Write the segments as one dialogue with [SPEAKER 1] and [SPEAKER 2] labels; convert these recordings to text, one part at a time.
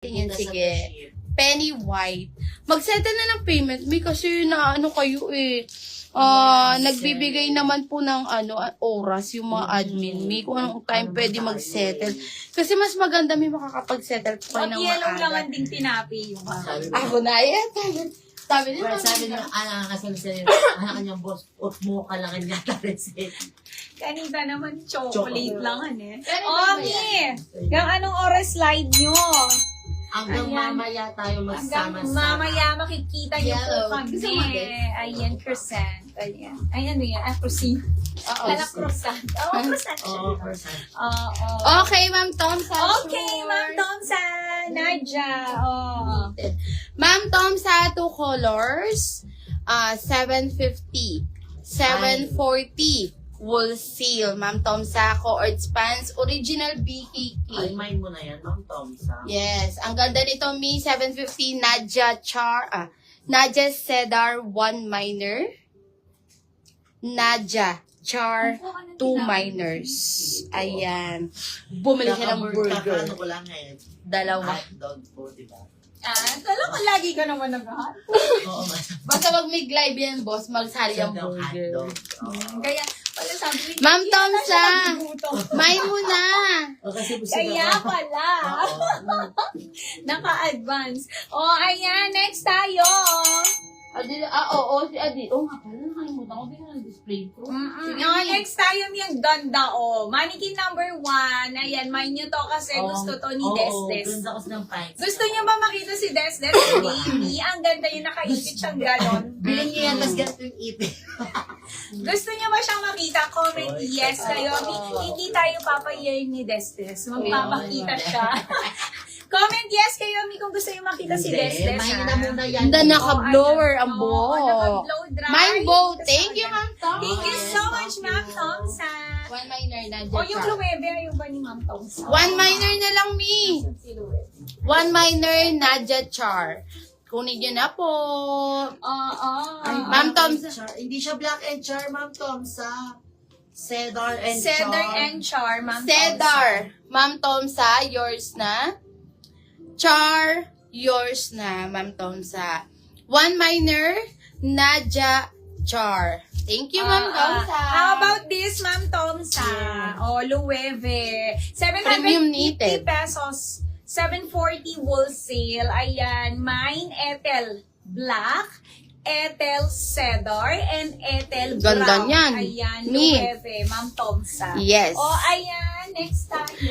[SPEAKER 1] Tingin, sige. Penny White. Mag-settle na ng payment, may kasi na ano kayo eh. Nagbibigay naman po ng oras yung mga admin. May kung anong time pwede mag-settle. Kasi mas maganda may makakapag-settle po kayo ng
[SPEAKER 2] Yellow
[SPEAKER 1] maaga.
[SPEAKER 2] lang ang ding tinapi yung
[SPEAKER 1] Ako na yan. Sabi niya,
[SPEAKER 3] Sabi ng kasal sa kanyang boss, mo ka lang kanya taresin.
[SPEAKER 2] Kanina naman chocolate lang eh.
[SPEAKER 1] Pero
[SPEAKER 2] Okay! Yung anong oras slide nyo?
[SPEAKER 3] Hanggang
[SPEAKER 2] Ayan.
[SPEAKER 3] mamaya tayo
[SPEAKER 2] Hanggang
[SPEAKER 3] magsama-sama.
[SPEAKER 2] mamaya makikita niyo po
[SPEAKER 1] Yellow.
[SPEAKER 2] kami.
[SPEAKER 1] Gusto mo din?
[SPEAKER 2] Ayan, croissant. Ayan. Ay, ano yan? Croissant. Kala croissant. Oo, croissant siya.
[SPEAKER 3] Oo, percent.
[SPEAKER 2] Oo.
[SPEAKER 1] Okay, Ma'am Tomsa.
[SPEAKER 2] Okay, Ma'am Tomsa. Nadia. Oh.
[SPEAKER 1] Ma'am Tomsa, 2 colors. 750. 740. Wool seal. Ma'am Tomsa, Coords Pants. Original
[SPEAKER 3] Ay,
[SPEAKER 1] BKK.
[SPEAKER 3] mind mo na yan, Ma'am Tomsa.
[SPEAKER 1] Yes. Ang ganda nito, Mi. 750. Nadia Nadia Cedar 1 minor. Nadia Char 2 minors. Ayan. Bumili siya ng burger.
[SPEAKER 3] Kakano ko lang ngayon.
[SPEAKER 1] Dalawa.
[SPEAKER 3] Hotdog po, di ba?
[SPEAKER 2] Kala ko lagi ka naman nag-hot.
[SPEAKER 3] Oo,
[SPEAKER 1] Basta wag may live yan, boss. Magsali ang
[SPEAKER 3] hotdog.
[SPEAKER 1] burger.
[SPEAKER 2] Kaya, pala sabi ko,
[SPEAKER 1] Ma'am
[SPEAKER 2] hindi na
[SPEAKER 1] Tomsa,
[SPEAKER 2] siya nagugutom.
[SPEAKER 1] may mo na.
[SPEAKER 3] O, kasi gusto
[SPEAKER 2] Kaya
[SPEAKER 3] ko-
[SPEAKER 2] pala.
[SPEAKER 3] Oo.
[SPEAKER 2] Naka-advance. Oh, ayan. Next tayo.
[SPEAKER 1] Oo, si Adi. Oo nga pala, nakalimutan ko. Bigla ng display ko.
[SPEAKER 2] Next tayo yung ganda, oh. Mannequin number 1. Ayan, mind nyo to kasi gusto to ni Desdes.
[SPEAKER 3] Oo, ganda ko ng pints.
[SPEAKER 2] Gusto nyo ba makita si Desdes? Baby, ang ganda yung nakaipit siyang galon.
[SPEAKER 3] Bilhin niyo yan, tapos ganito yung ipin.
[SPEAKER 2] Gusto nyo ba siyang makita? Comment yes kayo. Hindi tayo papayayin ni Desdes. Magpapakita siya. Comment yes kayo, Mi, kung gusto nyo makita si Desdes.
[SPEAKER 3] Mahin
[SPEAKER 2] ha?
[SPEAKER 3] na muna yan.
[SPEAKER 1] Ganda naka-blower ang
[SPEAKER 2] Oo,
[SPEAKER 1] buhok.
[SPEAKER 2] naka-blow dry.
[SPEAKER 1] Mine bow. Thank you, Ma'am Tom.
[SPEAKER 2] Thank you so much, Ma'am Tomsa.
[SPEAKER 1] 1 minor na
[SPEAKER 2] O, yung Luwebe, ayaw ba ni Ma'am Tomsa?
[SPEAKER 1] 1 minor na lang, Mi.
[SPEAKER 2] Si Luwebe.
[SPEAKER 1] 1 minor, Nadia Char. Kunin nyo na po.
[SPEAKER 2] Oo.
[SPEAKER 1] Ma'am Tomsa.
[SPEAKER 3] Hindi siya black and char, Ma'am Tomsa. Cedar and
[SPEAKER 2] Cedar
[SPEAKER 3] char.
[SPEAKER 2] and Char, Ma'am
[SPEAKER 1] Cedar. Ma'am Tomsa, yours na. Char, yours na, Ma'am Tomsa. 1 minor, Nadia Char. Thank you, Ma'am Tomsa.
[SPEAKER 2] How about this, Ma'am Tomsa? Oh, Luwebe.
[SPEAKER 1] Premium
[SPEAKER 2] 750
[SPEAKER 1] knitted.
[SPEAKER 2] pesos. 740 wholesale. Ayan. Mine, Ethel Black, Ethel Cedar, and Ethel Brown.
[SPEAKER 1] Ganda niyan.
[SPEAKER 2] Ayan.
[SPEAKER 1] Me.
[SPEAKER 2] Luwebe, Ma'am Tomsa.
[SPEAKER 1] Yes.
[SPEAKER 2] Oh, ayan. Next tayo.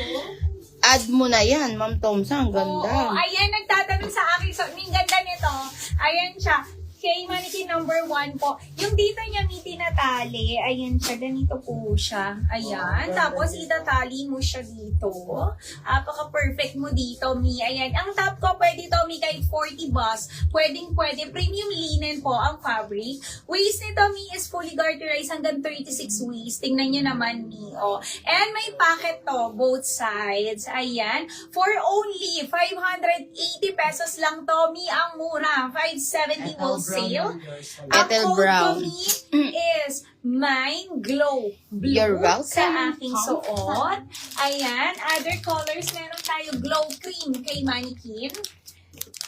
[SPEAKER 1] Add mo na yan, Ma'am Tomsa. Ang ganda.
[SPEAKER 2] Oo, ayan, nagtatanong sa akin. So, yung ganda nito, ayan siya. Kay mannequin number 1 po. Yung dito niya may tinatali, ayan siya, ganito po siya. Ayan, tapos itatali mo siya dito. Apaka-perfect mo dito, Mi. Ayan, ang top ko, pwede to, Mi, kahit 40 bus. Pwede. Premium linen po ang fabric. Waist nito, Mi, is fully garterized hanggang 36 waist. Tingnan nyo naman, Mi. Oh. And may pocket to, both sides. Ayan, for only 580 pesos lang to, Mi, ang mura. 570 wholesale. Ang
[SPEAKER 1] Ethel
[SPEAKER 2] code
[SPEAKER 1] Brown.
[SPEAKER 2] ko, Mi, is Mine Glow Blue
[SPEAKER 1] You're welcome.
[SPEAKER 2] sa aking suot. Ayan, other colors, meron tayo Glow Cream kay Mannequin.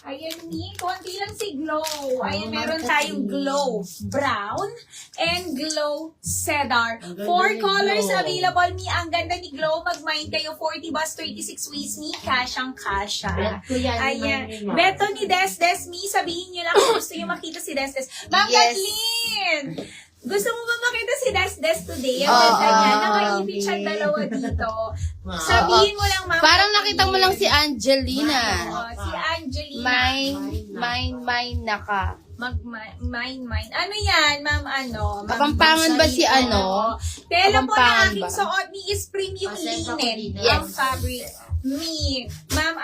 [SPEAKER 2] Ayan, Mi, konti lang si Glow. Ayan, meron tayong Glow Brown and Glow Cedar. 4 colors available, Mi. Ang ganda ni Glow. Mag-mine kayo, 40 bus, 36 waist, Mi. Kasyang-kasya. Ayan. Beto ni Desdes, Mi. Sabihin nyo lang kung gusto nyo makita si Desdes. Ma'am
[SPEAKER 1] Yes.
[SPEAKER 2] Kathleen! Gusto mo ba makita si Desdes today? Ang
[SPEAKER 1] Oo.
[SPEAKER 2] ganda niya. Nakaibig siyang dalawa dito. Sabihin mo lang, Ma'am
[SPEAKER 1] Parang
[SPEAKER 2] Kathleen.
[SPEAKER 1] nakita mo lang si Angelina.
[SPEAKER 2] Si Angelina.
[SPEAKER 1] Mine na ka.
[SPEAKER 2] Mine. Ano yan, Ma'am, Ma'am
[SPEAKER 1] Kapampangan ba si
[SPEAKER 2] Salina? Tela po na
[SPEAKER 1] Kapampangan
[SPEAKER 2] aking
[SPEAKER 1] ba?
[SPEAKER 2] suot ni is premium linen.
[SPEAKER 1] Yes.
[SPEAKER 2] Ang fabric. Mi. Ma'am,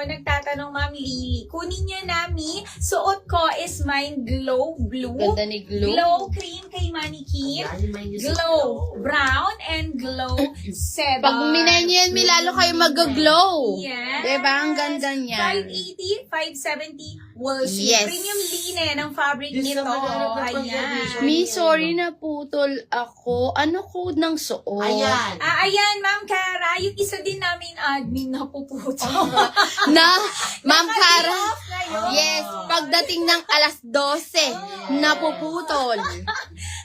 [SPEAKER 2] nagtatanong, Ma'am Lily. Kunin niyo na, Mi. Suot ko is mine glow blue.
[SPEAKER 1] Ganda ni Glow.
[SPEAKER 2] Glow cream kay Mannequin. Glow brown and glow cedar.
[SPEAKER 1] Pag minay niyo yan, lalo kayo mag-glow.
[SPEAKER 2] Yes.
[SPEAKER 1] Diba? Ang ganda niyan.
[SPEAKER 2] 580, 570 wool silk.
[SPEAKER 1] Yes.
[SPEAKER 2] Premium linen ang fabric
[SPEAKER 3] Yes,
[SPEAKER 2] nito.
[SPEAKER 3] naman, ano pa pag
[SPEAKER 2] Ayan.
[SPEAKER 3] edition?
[SPEAKER 1] Mi, sorry na putol ako. Ano code ng suot?
[SPEAKER 3] Ayan.
[SPEAKER 2] Ayan, Ma'am Cara, yung isa din namin admin na puputo.
[SPEAKER 1] Na, Ma'am Cara.
[SPEAKER 2] Off ngayon.
[SPEAKER 1] Yes, pagdating ng alas 12, napuputol.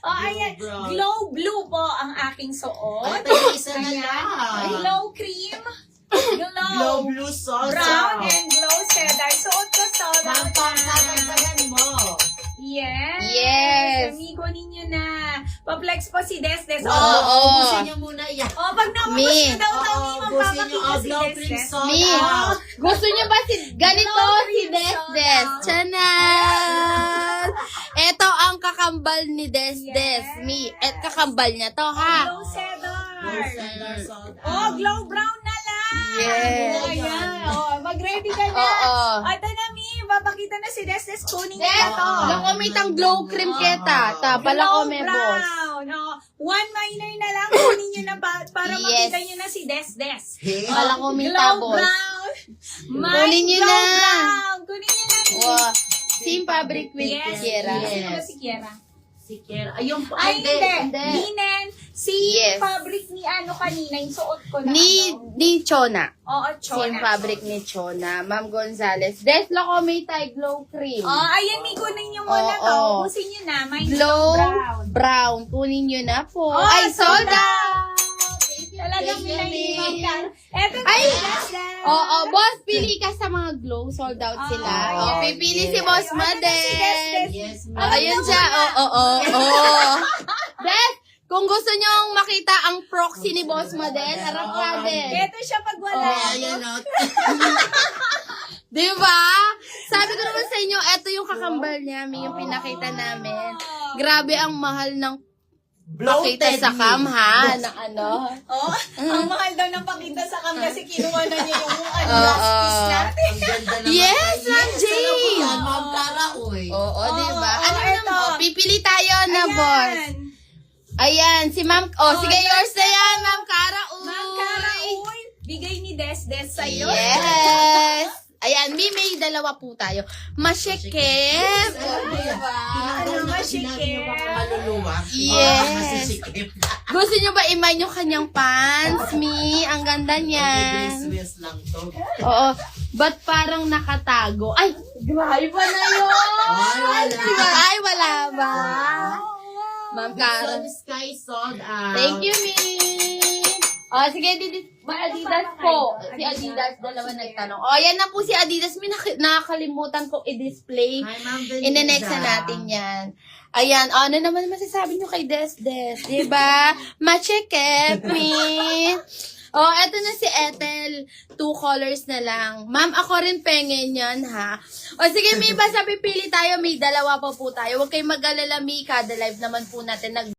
[SPEAKER 2] Ayan.
[SPEAKER 3] Brown.
[SPEAKER 2] Glow blue po ang aking suot.
[SPEAKER 3] Ay, tayo isa na
[SPEAKER 2] Ayan.
[SPEAKER 3] lang.
[SPEAKER 2] Glow cream.
[SPEAKER 3] Glow
[SPEAKER 2] Glow
[SPEAKER 3] blue sauce.
[SPEAKER 2] brown and glow cheddar. Suot ko sold out
[SPEAKER 3] Ma'am,
[SPEAKER 2] na.
[SPEAKER 3] pagkakagsagan mo.
[SPEAKER 2] Yes.
[SPEAKER 1] Yes.
[SPEAKER 2] Amigo ninyo na. Pa-flex po si Desdes.
[SPEAKER 1] Oo.
[SPEAKER 3] Ubusin niyo muna yan.
[SPEAKER 2] Pag naubos
[SPEAKER 1] Mi.
[SPEAKER 2] nyo daw ito,
[SPEAKER 3] Oo,
[SPEAKER 2] Mi,
[SPEAKER 3] ubusin niyo
[SPEAKER 2] magpapakita
[SPEAKER 3] ang
[SPEAKER 2] si
[SPEAKER 3] glow cream
[SPEAKER 2] Desdes.
[SPEAKER 3] sauce.
[SPEAKER 1] Mi, gusto niyo ba si ganito si Desdes? Chanan! Ito ang kakambal ni Desdes.
[SPEAKER 2] Yes.
[SPEAKER 1] Mi, et kakambal niya to, ha?
[SPEAKER 2] Glow cheddar.
[SPEAKER 3] Glow cheddar sold out.
[SPEAKER 2] Oh, glow brown na lang.
[SPEAKER 1] Yes.
[SPEAKER 2] Oh, ayan. Oh, mag-ready ka na.
[SPEAKER 1] Oo.
[SPEAKER 2] Ito na, Mi. Papakita na si Desdes. Kunin
[SPEAKER 1] Des,
[SPEAKER 2] niya to.
[SPEAKER 1] lakomit ang glow cream kita. Ta, pala ko may boss.
[SPEAKER 2] brown. Oh, one minor na lang. Kunin niyo na para
[SPEAKER 1] Yes.
[SPEAKER 2] makita niyo na si Desdes.
[SPEAKER 3] Hey.
[SPEAKER 1] Pala ko may
[SPEAKER 2] Glow
[SPEAKER 1] boss.
[SPEAKER 2] brown.
[SPEAKER 1] Kunin niyo
[SPEAKER 2] Glow
[SPEAKER 1] na.
[SPEAKER 2] brown. Kunin niyo na. Mi.
[SPEAKER 1] Wow. Same fabric with
[SPEAKER 2] Yes.
[SPEAKER 1] Kiera.
[SPEAKER 3] Yes.
[SPEAKER 2] Sino ba si Kiera?
[SPEAKER 3] Si Kiera. Ayun po.
[SPEAKER 2] Ay, hindi.
[SPEAKER 1] hindi.
[SPEAKER 2] Linen. Si
[SPEAKER 1] Yes.
[SPEAKER 2] fabric ni ano kanina, yung suot ko na
[SPEAKER 1] Ni Chona.
[SPEAKER 2] Oo,
[SPEAKER 1] Same
[SPEAKER 2] Chona.
[SPEAKER 1] fabric ni Chona. Ma'am Gonzales. Des, lakomit ay glow cream.
[SPEAKER 2] Oh, ayan, may kunin nyo muna to.
[SPEAKER 1] Oo.
[SPEAKER 2] Ubusin nyo na. May
[SPEAKER 1] Glow
[SPEAKER 2] brown.
[SPEAKER 1] brown. Kunin nyo na po.
[SPEAKER 2] Oh,
[SPEAKER 1] ay, sold out!
[SPEAKER 2] Talagang
[SPEAKER 3] Thank you,
[SPEAKER 2] minahimang
[SPEAKER 3] Mi.
[SPEAKER 2] ka. Eto na,
[SPEAKER 1] Ay!
[SPEAKER 2] Desdes.
[SPEAKER 1] Oo, boss, pili ka sa mga glow. Sold out sila.
[SPEAKER 2] Ah,
[SPEAKER 1] Oh,
[SPEAKER 3] yes.
[SPEAKER 1] pipili si Boss
[SPEAKER 2] Ano na si
[SPEAKER 1] Madel.
[SPEAKER 2] Desdes?
[SPEAKER 3] Yes,
[SPEAKER 1] Oh,
[SPEAKER 3] ma'am.
[SPEAKER 1] ayun siya. Oo. Des, kung gusto nyong makita ang proxy ni Boss Madel, harap ka din.
[SPEAKER 2] Eto siya pag wala.
[SPEAKER 3] Oh, ayun o.
[SPEAKER 1] Diba? Sabi ko naman sa inyo, eto yung kakambal niya, yung pinakita namin. Grabe ang mahal ng pakita sa cam, ha? Ng ano?
[SPEAKER 2] Oh, ang mahal daw ng pakita sa cam kasi kinuha na niya yung
[SPEAKER 1] Oo.
[SPEAKER 2] last piece natin.
[SPEAKER 3] Ang ganda naman.
[SPEAKER 1] Yes, Ma'am
[SPEAKER 3] Yes,
[SPEAKER 1] Jane.
[SPEAKER 3] ano po yan, Ma'am Cara, uy.
[SPEAKER 1] Oo, diba?
[SPEAKER 2] Oo,
[SPEAKER 1] Ano
[SPEAKER 2] eto.
[SPEAKER 1] naman? Pipili tayo na,
[SPEAKER 2] Ayan.
[SPEAKER 1] boss. Ayan, si Ma'am, sige, yours na yan, Ma'am Cara. Uy.
[SPEAKER 2] Ma'am Cara, uy, bigay ni Desdes sa'yo.
[SPEAKER 1] Yes. Ayan, may dalawa po tayo. Masyekep.
[SPEAKER 3] Diba?
[SPEAKER 2] Ano ba,
[SPEAKER 3] Sinabi
[SPEAKER 2] sikip?
[SPEAKER 3] niyo ba kung maluluwa?
[SPEAKER 1] Yes.
[SPEAKER 3] Masisikip.
[SPEAKER 1] Gusto nyo ba iman yung kanyang pants, Mi? Ang ganda niyan.
[SPEAKER 3] Swiss lang to.
[SPEAKER 1] Oo. Ba't parang nakatago? Ay, grabe pa na yun!
[SPEAKER 3] Ay, wala.
[SPEAKER 1] Ay, wala ba? Ma'am Cara.
[SPEAKER 3] Sun Sky sold out.
[SPEAKER 1] Thank you, Mi. Oh, sige, Adidas po. Si Adidas, dalawa nagtanong. Oh, yan na po si Adidas. May nakakalimutan po i-display.
[SPEAKER 3] Hi, Ma'am Benita.
[SPEAKER 1] Ine-next na natin yan. Ayan, ano naman masasabi nyo kay Desdes? Diba? Machekep, Mi. Oh, eto na si Ethel. 2 colors na lang. Ma'am, ako rin pengen yan, ha? O sige, Mi, basta pipili tayo. May dalawa pa po tayo. Huwag kayong mag-alala, Mi. Kada live naman po natin